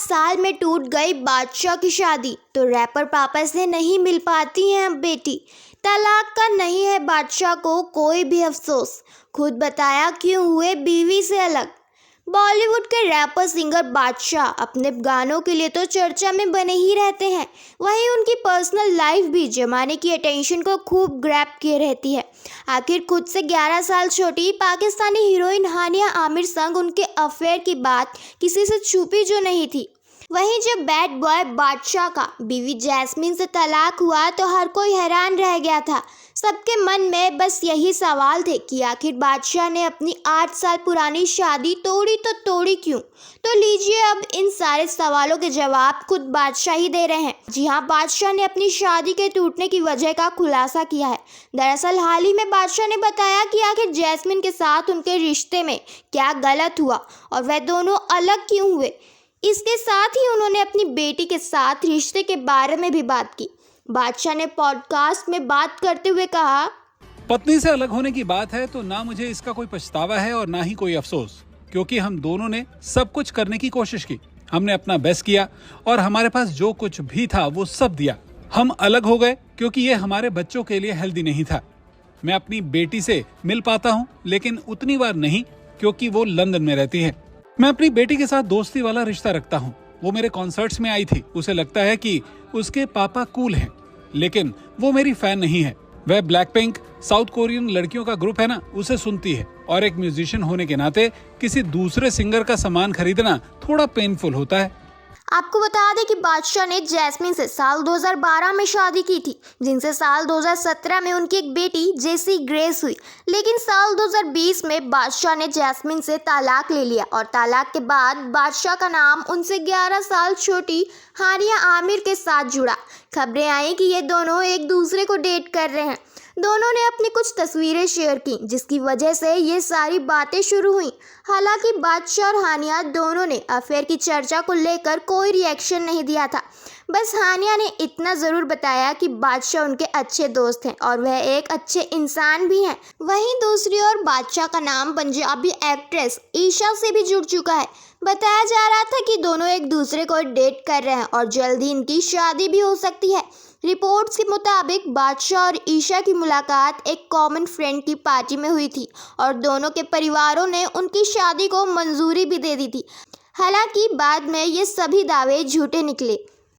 साल में टूट गई बादशाह की शादी, तो रैपर पापा से नहीं मिल पाती हैं अब बेटी। तलाक का नहीं है बादशाह को कोई भी अफसोस, खुद बताया क्यों हुए बीवी से अलग। बॉलीवुड के रैपर सिंगर बादशाह अपने गानों के लिए तो चर्चा में बने ही रहते हैं, वहीं उनकी पर्सनल लाइफ भी जमाने की अटेंशन को खूब ग्रैब किए रहती है। आखिर खुद से 11 साल छोटी पाकिस्तानी हीरोइन हानिया आमिर संग उनके अफेयर की बात किसी से छुपी जो नहीं थी। वहीं जब बैड बॉय बादशाह का बीवी जैस्मीन से तलाक हुआ तो हर कोई हैरान रह गया था। सबके मन में बस यही सवाल थे कि आखिर बादशाह ने अपनी 8 साल पुरानी शादी तोड़ी तो तोड़ी क्यों। तो लीजिए अब इन सारे सवालों के जवाब खुद बादशाह ही दे रहे हैं। जी हाँ, बादशाह ने अपनी शादी के टूटने की वजह का खुलासा किया है। दरअसल हाल ही में बादशाह ने बताया कि आखिर जैस्मीन के साथ उनके रिश्ते में क्या गलत हुआ और वह दोनों अलग क्यों हुए। इसके साथ ही उन्होंने अपनी बेटी के साथ रिश्ते के बारे में भी बात की। बादशाह ने पॉडकास्ट में बात करते हुए कहा, पत्नी से अलग होने की बात है तो ना मुझे इसका कोई पछतावा है और ना ही कोई अफसोस, क्योंकि हम दोनों ने सब कुछ करने की कोशिश की। हमने अपना बेस्ट किया और हमारे पास जो कुछ भी था वो सब दिया। हम अलग हो गए क्योंकि ये हमारे बच्चों के लिए हेल्दी नहीं था। मैं अपनी बेटी से मिल पाता हूँ लेकिन उतनी बार नहीं क्योंकि वो लंदन में रहती है। मैं अपनी बेटी के साथ दोस्ती वाला रिश्ता रखता हूँ। वो मेरे कॉन्सर्ट्स में आई थी। उसे लगता है कि उसके पापा कूल हैं, लेकिन वो मेरी फैन नहीं है। वह ब्लैक पिंक साउथ कोरियन लड़कियों का ग्रुप है ना, उसे सुनती है और एक म्यूजिशियन होने के नाते किसी दूसरे सिंगर का सामान खरीदना थोड़ा पेनफुल होता है। आपको बता दें कि बादशाह ने जैस्मीन से साल 2012 में शादी की थी, जिनसे साल 2017 में उनकी एक बेटी जेसी ग्रेस हुई। लेकिन साल 2020 में बादशाह ने जैस्मीन से तलाक ले लिया और तलाक के बाद बादशाह का नाम उनसे 11 साल छोटी हानिया आमिर के साथ जुड़ा। खबरें आई कि ये दोनों एक दूसरे को डेट कर रहे हैं। दोनों ने अपनी कुछ तस्वीरें शेयर की, जिसकी वजह से ये सारी बातें शुरू हुई। हालांकि बादशाह और हानिया दोनों ने अफेयर की चर्चा को लेकर कोई रिएक्शन नहीं दिया था। बस हानिया ने इतना ज़रूर बताया कि बादशाह उनके अच्छे दोस्त हैं और वह एक अच्छे इंसान भी हैं। वहीं दूसरी ओर बादशाह का नाम पंजाबी एक्ट्रेस ईशा से भी जुड़ चुका है। बताया जा रहा था कि दोनों एक दूसरे को डेट कर रहे हैं और जल्द ही इनकी शादी भी हो सकती है। रिपोर्ट्स के मुताबिक बादशाह और ईशा की मुलाकात एक कॉमन फ्रेंड की पार्टी में हुई थी और दोनों के परिवारों ने उनकी शादी को मंजूरी भी दे दी थी। हालांकि बाद में ये सभी दावे झूठे निकले।